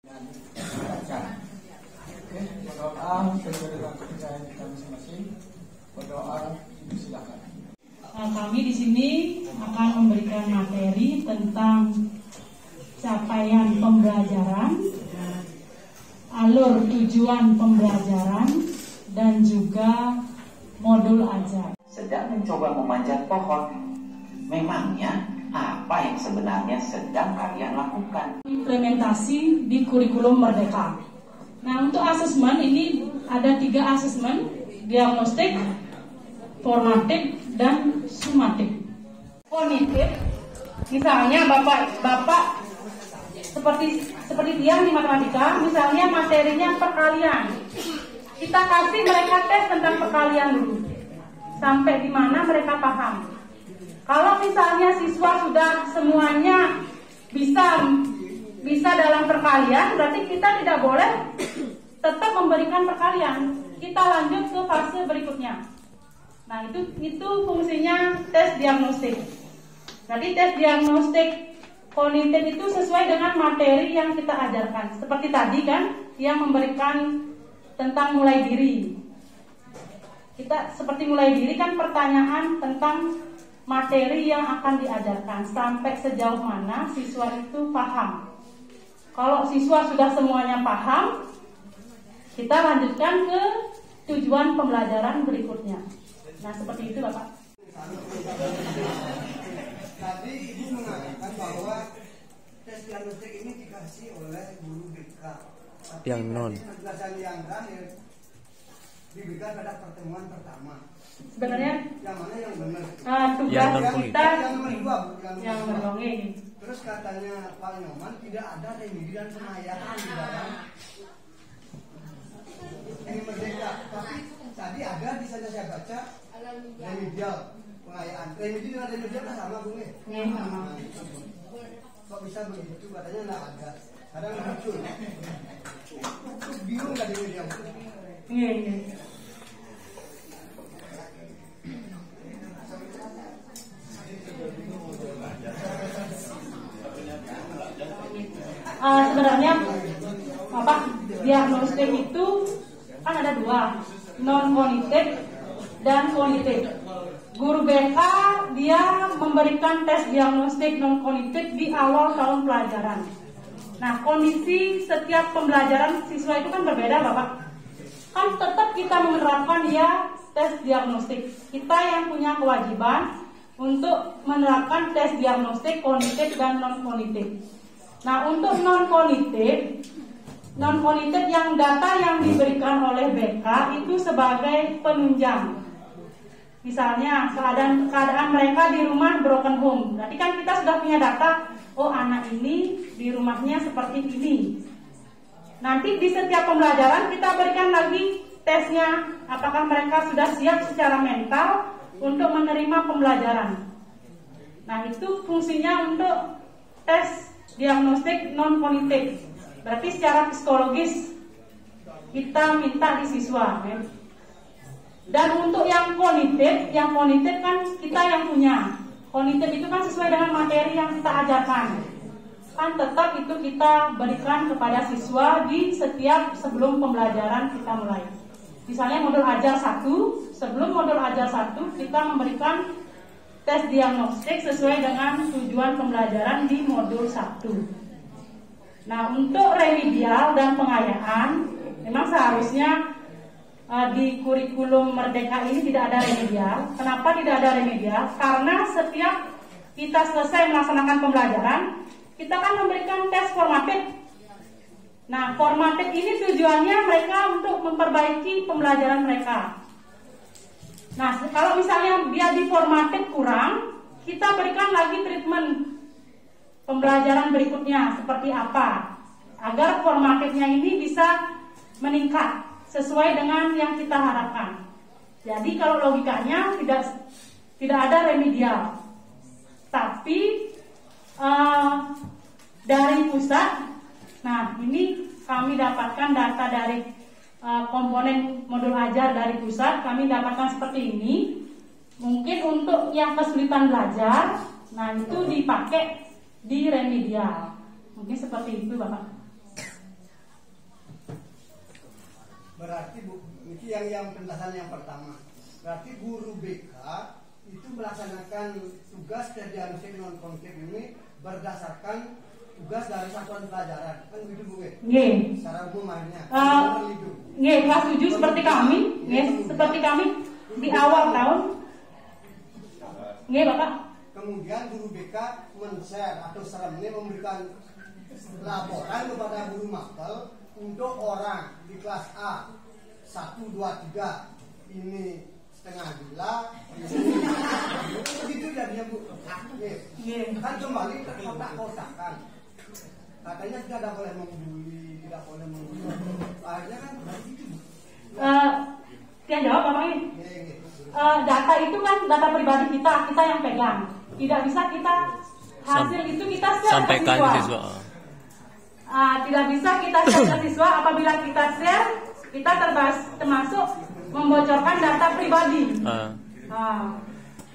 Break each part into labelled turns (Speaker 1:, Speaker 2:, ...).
Speaker 1: Berdoa sesuai dengan kepercayaan kita masing-masing. Berdoa, silakan.
Speaker 2: Kami di sini akan memberikan materi tentang capaian pembelajaran, alur tujuan pembelajaran, dan juga modul ajar.
Speaker 3: Sedang mencoba memanjat pohon. Memangnya apa yang sebenarnya sedang kalian lakukan?
Speaker 2: Implementasi di kurikulum Merdeka. Nah, untuk asesmen ini ada 3 asesmen: diagnostik, formatif, dan sumatif. Kognitif, misalnya bapak seperti dia di matematika, misalnya materinya perkalian. Kita kasih mereka tes tentang perkalian dulu, sampai di mana mereka paham. Kalau misalnya siswa sudah semuanya bisa dalam perkalian, berarti kita tidak boleh tetap memberikan perkalian. Kita lanjut ke fase berikutnya. Nah, itu fungsinya tes diagnostik. Jadi tes diagnostik kognitif itu sesuai dengan materi yang kita ajarkan. Seperti tadi kan, yang memberikan tentang mulai diri. Kita seperti mulai diri kan pertanyaan tentang materi yang akan diajarkan, sampai sejauh mana siswa itu paham. Kalau siswa sudah semuanya paham, kita lanjutkan ke tujuan pembelajaran berikutnya. Nah, seperti itu, Bapak.
Speaker 4: Tadi Ibu mengatakan bahwa tes diagnostik ini dikasih oleh guru BK.
Speaker 5: Yang non.
Speaker 4: Penjelasan yang terakhir diberikan pada pertemuan pertama.
Speaker 2: Sebenarnya
Speaker 4: yang mana yang benar?
Speaker 2: Tugas kita
Speaker 4: yang
Speaker 2: mendongeng.
Speaker 4: Terus katanya Pak Nyoman tidak ada remedi dan pengayaan di dalam ini Merdeka. Tapi tadi ada di sana saya baca remedial pengayaan. Remedi dengan remedial kan sama, Bung?
Speaker 2: Sama.
Speaker 4: Kok bisa begitu? Katanya nggak ada. Kadang muncul. Bingung nggak remedial?
Speaker 2: Iya. Sebenarnya apa diagnostik itu kan ada 2, non kognitif dan kognitif. Guru BK dia memberikan tes diagnostik non kognitif di awal tahun pelajaran. Nah, kondisi setiap pembelajaran siswa itu kan berbeda, Bapak. Kan tetap kita menerapkan ya tes diagnostik. Kita yang punya kewajiban untuk menerapkan tes diagnostik kognitif dan non kognitif. Nah, untuk non kognitif yang data yang diberikan oleh BK itu sebagai penunjang. Misalnya keadaan mereka di rumah broken home. Berarti kan kita sudah punya data, oh anak ini di rumahnya seperti ini. Nanti di setiap pembelajaran kita berikan lagi tesnya, apakah mereka sudah siap secara mental untuk menerima pembelajaran. Nah, itu fungsinya untuk tes diagnostik non kognitif. Berarti secara psikologis kita minta di siswa. Dan untuk yang kognitif kan kita yang punya. Kognitif itu kan sesuai dengan materi yang kita ajarkan. Kan tetap itu kita berikan kepada siswa di setiap sebelum pembelajaran kita mulai. Misalnya modul ajar 1, sebelum modul ajar 1 kita memberikan tes diagnostik sesuai dengan tujuan pembelajaran di modul 1. Nah, untuk remedial dan pengayaan, memang seharusnya di kurikulum Merdeka ini tidak ada remedial. Kenapa tidak ada remedial? Karena setiap kita selesai melaksanakan pembelajaran, kita kan memberikan tes formatif. Nah, formatif ini tujuannya mereka untuk memperbaiki pembelajaran mereka. Nah, kalau misalnya dia di formatif kurang, kita berikan lagi treatment pembelajaran berikutnya seperti apa, agar formatifnya ini bisa meningkat sesuai dengan yang kita harapkan. Jadi kalau logikanya tidak ada remedial, tapi dari pusat. Nah, ini kami dapatkan data dari komponen modul ajar dari pusat, kami dapatkan seperti ini. Mungkin untuk yang kesulitan belajar, nah itu dipakai di remedial. Mungkin seperti itu, Bapak.
Speaker 4: penjelasan yang pertama. Berarti guru BK itu melaksanakan tugas diagnostik non konflik ini berdasarkan tugas dari satuan pelajaran, kan begitu Bu?
Speaker 2: Nggih.
Speaker 4: Secara umum akhirnya.
Speaker 2: Nggih, kelas 7 seperti kami, nggih, seperti kami di awal tahun. Nggih, Bapak.
Speaker 4: Kemudian guru BK men-share atau seremnya memberikan laporan kepada guru mapel untuk orang di kelas A 1, 2, 3 ini setengah gila, begitu jadinya Bu. Kan kembali ke kotak-kotakan. Katanya tidak boleh membuli, tidak boleh membuli. Akhirnya kan begitu.
Speaker 2: Saya jawab Bapak ini. Data itu kan data pribadi kita yang pegang. Tidak bisa kita hasil itu kita share ke siswa. Tidak bisa kita share ke siswa. Apabila kita share, kita termasuk membocorkan data pribadi.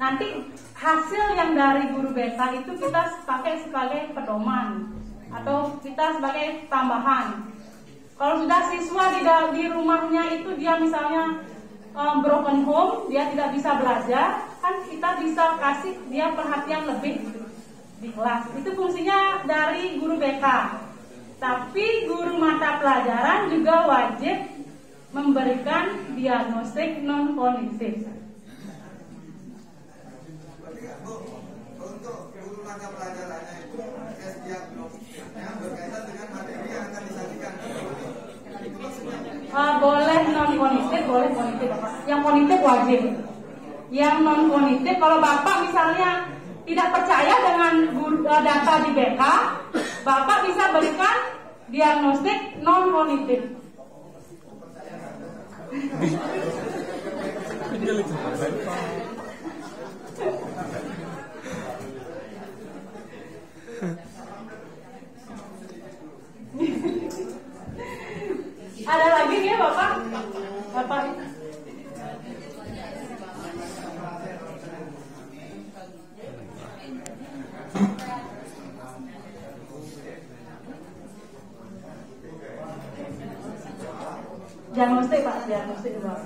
Speaker 2: Nanti hasil yang dari guru BK itu kita pakai sebagai pedoman atau kita sebagai tambahan. Kalau sudah siswa di rumahnya itu dia misalnya broken home, dia tidak bisa belajar, kan kita bisa kasih dia perhatian lebih di kelas. Itu fungsinya dari guru BK. Tapi guru mata pelajaran juga wajib memberikan diagnostik non kognitif.
Speaker 4: Untuk guru mata pelajarannya itu tes diagnostiknya berkaitan dengan materi yang akan disajikan.
Speaker 2: Boleh non kognitif, boleh kognitif Bapak. Yang kognitif wajib. Yang non kognitif kalau Bapak misalnya tidak percaya dengan data di BK, Bapak bisa berikan diagnostik non kognitif. Ada lagi ya Bapak? Bapak diagnostik Pak, diagnostik Pak.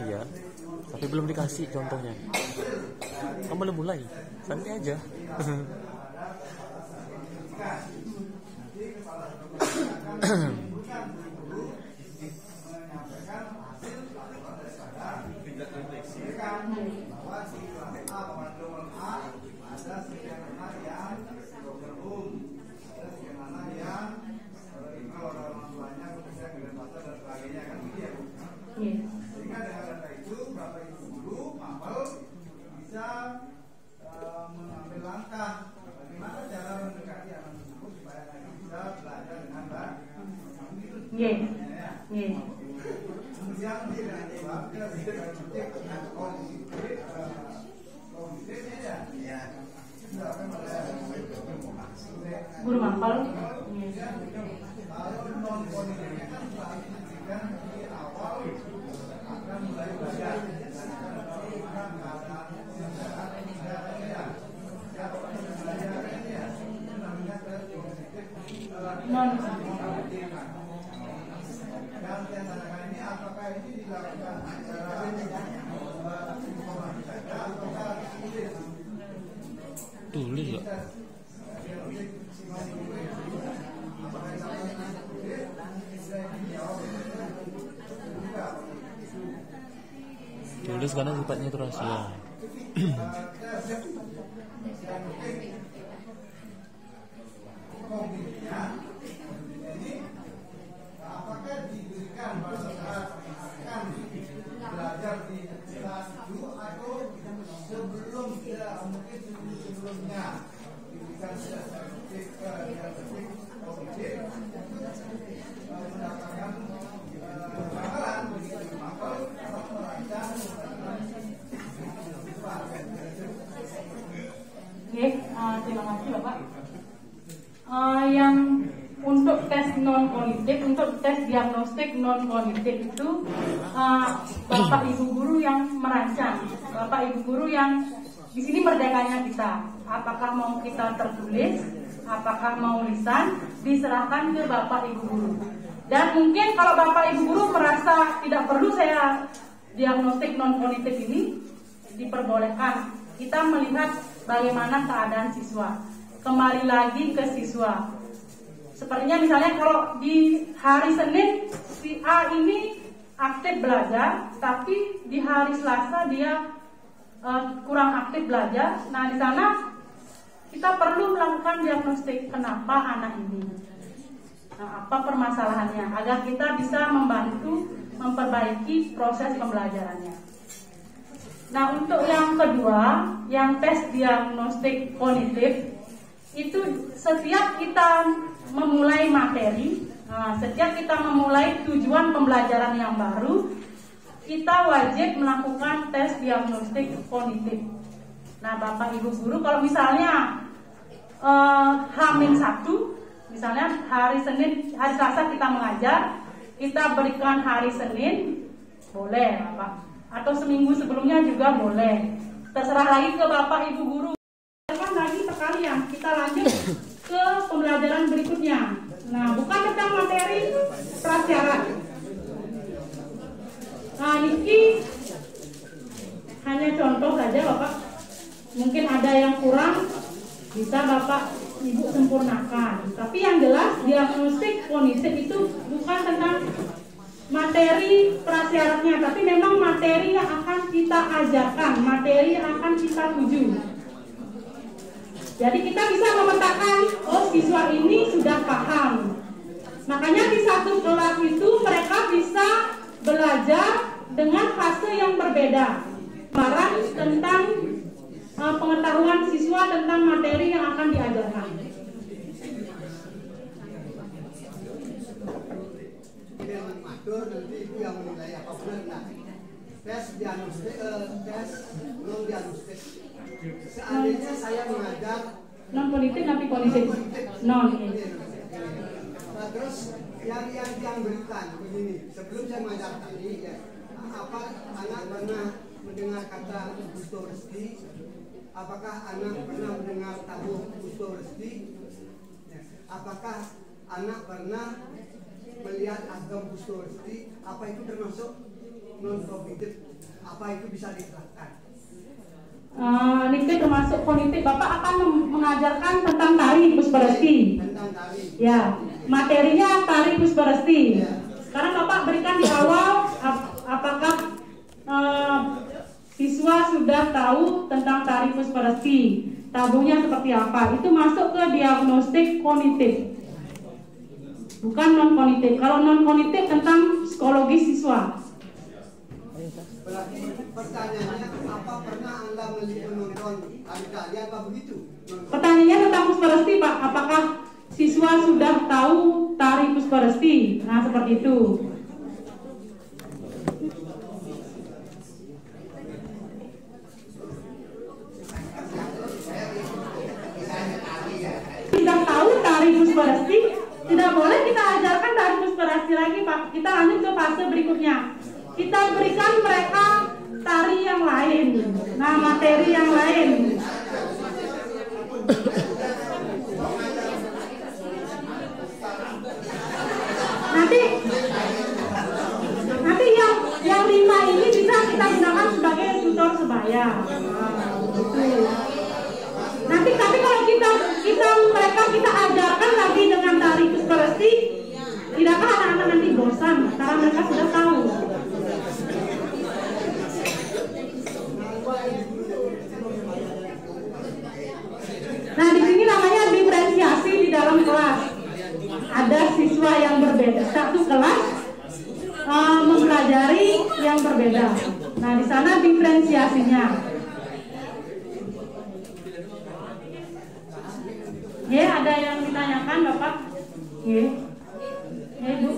Speaker 5: Iya, tapi belum dikasih contohnya. Kamu belum mulai, santai aja.
Speaker 4: Mengambil langkah bagaimana cara mendekati anak tersebut supaya mereka bisa belajar dengan baik. Kemudian
Speaker 2: guru mapel.
Speaker 4: Kalau non kognitifnya kan dipastikan di awal akan mulai belajar. Ini apakah ini dilakukan
Speaker 5: Tulis ya. Tulis karena sifatnya itu rahasia.
Speaker 4: Apakah diberikan pada saat akan belajar di kelas itu atau sebelum mungkin sebelumnya diberikan sertifikat kognitif mendapatkan bakalan begitu
Speaker 2: tes non kognitif, untuk tes diagnostik non kognitif itu Bapak Ibu guru yang merancang, Bapak Ibu guru yang di sini merdekanya kita. Apakah mau kita tertulis, apakah mau lisan, diserahkan ke Bapak Ibu guru. Dan mungkin kalau Bapak Ibu guru merasa tidak perlu saya diagnostik non kognitif ini, diperbolehkan. Kita melihat bagaimana keadaan siswa. Kembali lagi ke siswa. Sepertinya misalnya kalau di hari Senin si A ini aktif belajar, tapi di hari Selasa dia kurang aktif belajar. Nah, di sana kita perlu melakukan diagnostik kenapa anak ini, apa permasalahannya, agar kita bisa membantu memperbaiki proses pembelajarannya. Nah, untuk yang kedua, yang tes diagnostik kognitif, itu setiap kita memulai materi, setiap kita memulai tujuan pembelajaran yang baru, kita wajib melakukan tes diagnostik kognitif. Nah, Bapak Ibu guru, kalau misalnya H-1, misalnya hari Senin, hari Selasa kita mengajar, kita berikan hari Senin, boleh Bapak. Atau seminggu sebelumnya juga boleh. Terserah lagi ke Bapak Ibu guru. Lagi sekalian, kita lanjut ke pembelajaran berikutnya. Nah, bukan tentang materi prasyarat. Nah, ini hanya contoh saja Bapak. Mungkin ada yang kurang, bisa Bapak Ibu sempurnakan. Tapi yang jelas diagnostik kognitif itu bukan tentang materi prasyaratnya, tapi memang materi yang akan kita ajarkan, materi yang akan kita tuju. Jadi kita bisa memetakan, oh siswa ini sudah paham. Makanya di satu kelas itu mereka bisa belajar dengan fase yang berbeda. Barang tentang pengetahuan siswa tentang materi yang akan diajarkan.
Speaker 4: Matur nanti ibu yang menilai apa benar. Tes diagnostik, tes non diagnostik. Seandainya saya mengajar
Speaker 2: non kognitif tapi kognitif. Non.
Speaker 4: Nah, terus yang berikan begini. Sebelum saya mengajar tadi, ya, apa anak pernah mendengar kata Gusto Resti? Apakah anak pernah mendengar tahu Gusto Resti? Ya. Apakah anak pernah melihat agam Gusto Resti? Apa itu termasuk non kognitif? Apa itu bisa diterapkan?
Speaker 2: Ini termasuk kognitif. Bapak akan mengajarkan tentang tari Pusparesti.
Speaker 4: Tentang tari.
Speaker 2: Ya, materinya tari Pusparesti.
Speaker 4: Ya.
Speaker 2: Sekarang Bapak berikan di awal apakah siswa sudah tahu tentang tari Pusparesti, tabunya seperti apa. Itu masuk ke diagnostik kognitif, bukan non kognitif. Kalau non kognitif tentang psikologi siswa.
Speaker 4: Pertanyaannya, apa pernah Anda menonton tari apa begitu?
Speaker 2: Pertanyaannya tentang Pusparesti, Pak. Apakah siswa sudah tahu tari Pusparesti? Nah, seperti itu. Sudah tahu tari Pusparesti, tidak boleh kita ajarkan tari Pusparesti lagi, Pak. Kita lanjut ke fase berikutnya. Kita berikan mereka tari yang lain. Nah, materi yang lain. Nanti yang 5 ini bisa kita gunakan sebagai tutor sebaya. Nanti tapi kalau kita ajarkan lagi dengan tari Pusparesti, tidakkah anak-anak nanti bosan karena mereka sudah tahu. Nah, di sini namanya diferensiasi di dalam kelas. Ada siswa yang berbeda, satu kelas mempelajari yang berbeda. Nah, di sana diferensiasinya. Ya, ada yang ditanyakan, Bapak? Ya, Bu.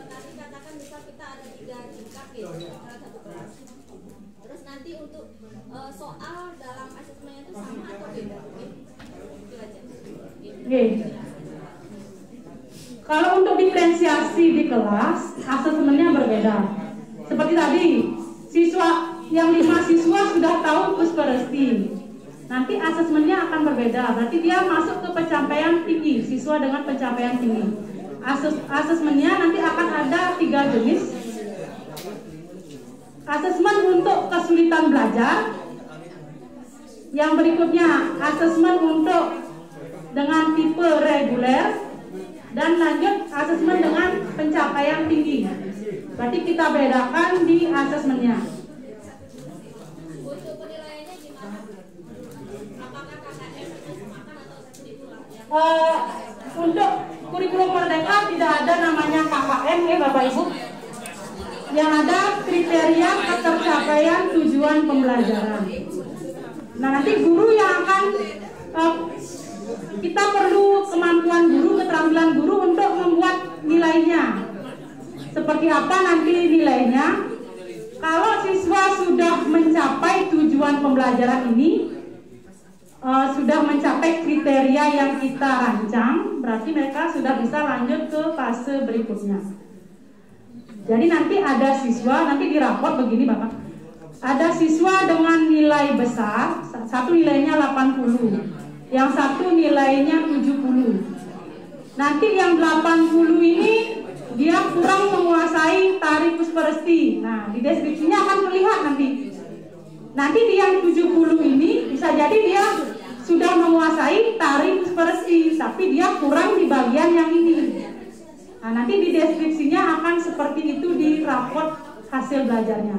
Speaker 6: Tadi katakan misal kita ada 3 tingkat gitu dalam satu kelas. Terus nanti untuk soal dalam asesmennya itu sama atau beda? Itu aja.
Speaker 2: Oke. Kalau untuk diferensiasi di kelas, asesmennya berbeda. Seperti tadi, yang 5 siswa sudah tahu Pusperesti. Nanti asesmennya akan berbeda. Berarti dia masuk ke pencapaian tinggi, siswa dengan pencapaian tinggi. Asesmennya nanti akan ada 3 jenis. Asesmen untuk kesulitan belajar. Yang berikutnya, asesmen untuk dengan tipe reguler. Dan lanjut asesmen dengan pencapaian tinggi. Berarti kita bedakan di asesmennya.
Speaker 6: Untuk penilaiannya gimana? Apakah KKM disamakan atau kurikulum?
Speaker 2: Untuk kurikulum merdeka tidak ada namanya KKM ya Bapak Ibu. Yang ada kriteria ketercapaian tujuan pembelajaran. Nah nanti guru yang akan kita perlu kemampuan guru, keterampilan guru untuk membuat nilainya. Seperti apa nanti nilainya? Kalau siswa sudah mencapai tujuan pembelajaran ini, sudah mencapai kriteria yang kita rancang, berarti mereka sudah bisa lanjut ke fase berikutnya. Jadi nanti ada siswa, nanti di rapor begini Bapak. Ada siswa dengan nilai besar, satu nilainya 80. Yang satu nilainya 70. Nanti yang 80 ini dia kurang menguasai tarif Pusperesti. Nah, di deskripsinya akan terlihat nanti. Nanti di yang 70 ini bisa jadi dia sudah menguasai tarif Pusperesti, tapi dia kurang di bagian yang ini. Nah, nanti di deskripsinya akan seperti itu di raport hasil belajarnya.